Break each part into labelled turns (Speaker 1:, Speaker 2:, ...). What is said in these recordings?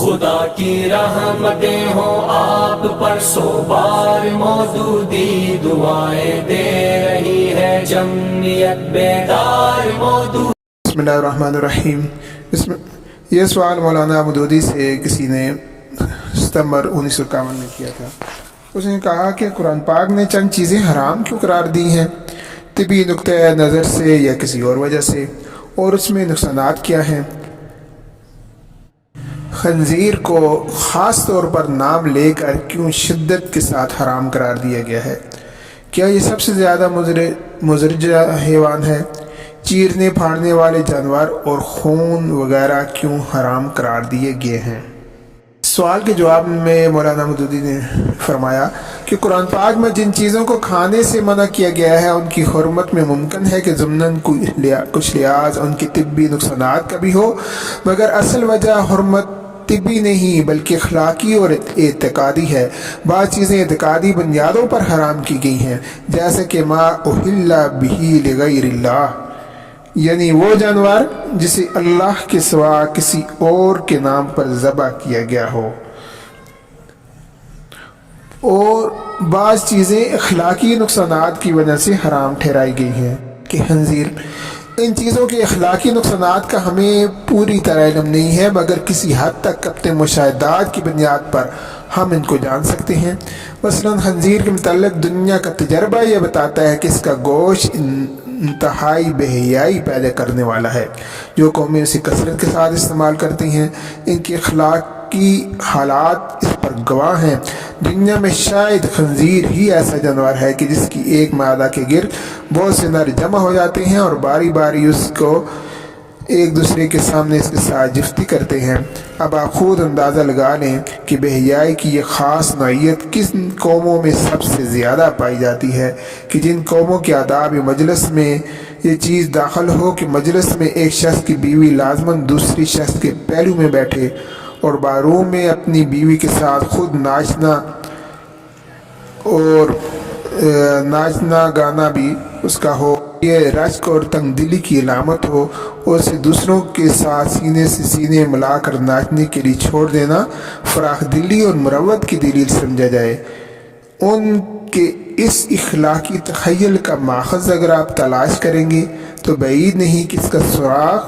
Speaker 1: خدا کی رحمتیں ہوں آپ پر سو بار مودودی دعائیں دے رہی ہے جمعیت بیدار مودود۔
Speaker 2: بسم اللہ الرحمن الرحیم۔ یہ سوال مولانا مودودی سے کسی نے ستمبر 1951 میں کیا تھا۔ اس نے کہا کہ قرآن پاک نے چند چیزیں حرام کیوں قرار دی ہیں، طبی نقطۂ نظر سے یا کسی اور وجہ سے، اور اس میں نقصانات کیا ہیں۔ خنزیر کو خاص طور پر نام لے کر کیوں شدت کے ساتھ حرام قرار دیا گیا ہے؟ کیا یہ سب سے زیادہ مزرجہ حیوان ہے؟ چیرنے پھاڑنے والے جانور اور خون وغیرہ کیوں حرام قرار دیے گئے ہیں؟ سوال کے جواب میں مولانا مودودی نے فرمایا کہ قرآن پاک میں جن چیزوں کو کھانے سے منع کیا گیا ہے ان کی حرمت میں ممکن ہے کہ ضمناً کچھ لحاظ ان کی طبی نقصانات کا بھی ہو، مگر اصل وجہ حرمت طبی نہیں بلکہ اخلاقی اور اعتقادی ہے۔ بعض چیزیں اعتقادی بنیادوں پر حرام کی گئی ہیں، جیسے کہ ما احل بہ لغیر اللہ، یعنی وہ جانور جسے اللہ کے سوا کسی اور کے نام پر ذبح کیا گیا ہو، اور بعض چیزیں اخلاقی نقصانات کی وجہ سے حرام ٹھہرائی گئی ہیں کہ خنزیر۔ ان چیزوں کے اخلاقی نقصانات کا ہمیں پوری طرح علم نہیں ہے، مگر کسی حد تک اپنے مشاہدات کی بنیاد پر ہم ان کو جان سکتے ہیں۔ مثلاً خنزیر کے متعلق دنیا کا تجربہ یہ بتاتا ہے کہ اس کا گوشت انتہائی بے حیائی پیدا کرنے والا ہے۔ جو قومیں اسے کثرت کے ساتھ استعمال کرتی ہیں ان کے اخلاقی حالات اس پر گواہ ہیں۔ دنیا میں شاید خنزیر ہی ایسا جانور ہے کہ جس کی ایک معدہ کے گرد بہت سے نر جمع ہو جاتے ہیں اور باری باری اس کو ایک دوسرے کے سامنے اس کے ساتھ جفتی کرتے ہیں۔ اب آپ خود اندازہ لگا لیں کہ بے حیائی کی یہ خاص نوعیت کن قوموں میں سب سے زیادہ پائی جاتی ہے، کہ جن قوموں کے آداب مجلس میں یہ چیز داخل ہو کہ مجلس میں ایک شخص کی بیوی لازماً دوسری شخص کے پہلو میں بیٹھے اور باروم میں اپنی بیوی کے ساتھ خود ناچنا اور ناچنا گانا بھی اس کا ہو، یہ رشک اور تنگ دلی کی علامت ہو، اور اسے دوسروں کے ساتھ سینے سے سینے ملا کر ناچنے کے لیے چھوڑ دینا فراخ دلی اور مروت کی دلیل سمجھا جائے۔ ان کے اس اخلاقی تخیل کا ماخذ اگر آپ تلاش کریں گے تو بعید نہیں کہ اس کا سراغ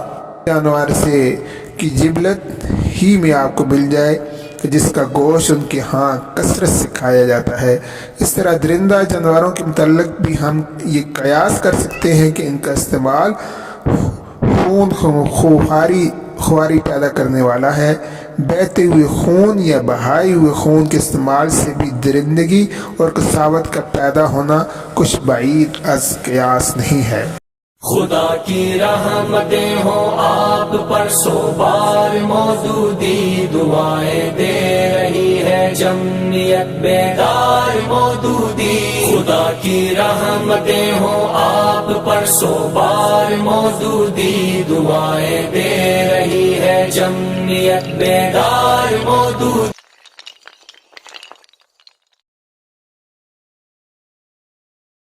Speaker 2: جانور سے کی جبلت ہی میں آپ کو مل جائے جس کا گوشت ان کے ہاں کثرت سے کھایا جاتا ہے۔ اس طرح درندہ جانوروں کے متعلق بھی ہم یہ قیاس کر سکتے ہیں کہ ان کا استعمال خون خواری پیدا کرنے والا ہے۔ بہتے ہوئے خون یا بہائے ہوئے خون کے استعمال سے بھی درندگی اور کساوت کا پیدا ہونا کچھ بعید از قیاس نہیں ہے۔
Speaker 1: خدا کی رحمتیں ہوں آپ پر سو بار مودودی دعائیں دے رہی ہے جمعیت بیدار مودودی۔ خدا کی رحمتیں ہوں آپ پر سو بار مودودی دعائیں دے رہی ہے جمعیت بیدار مودودی۔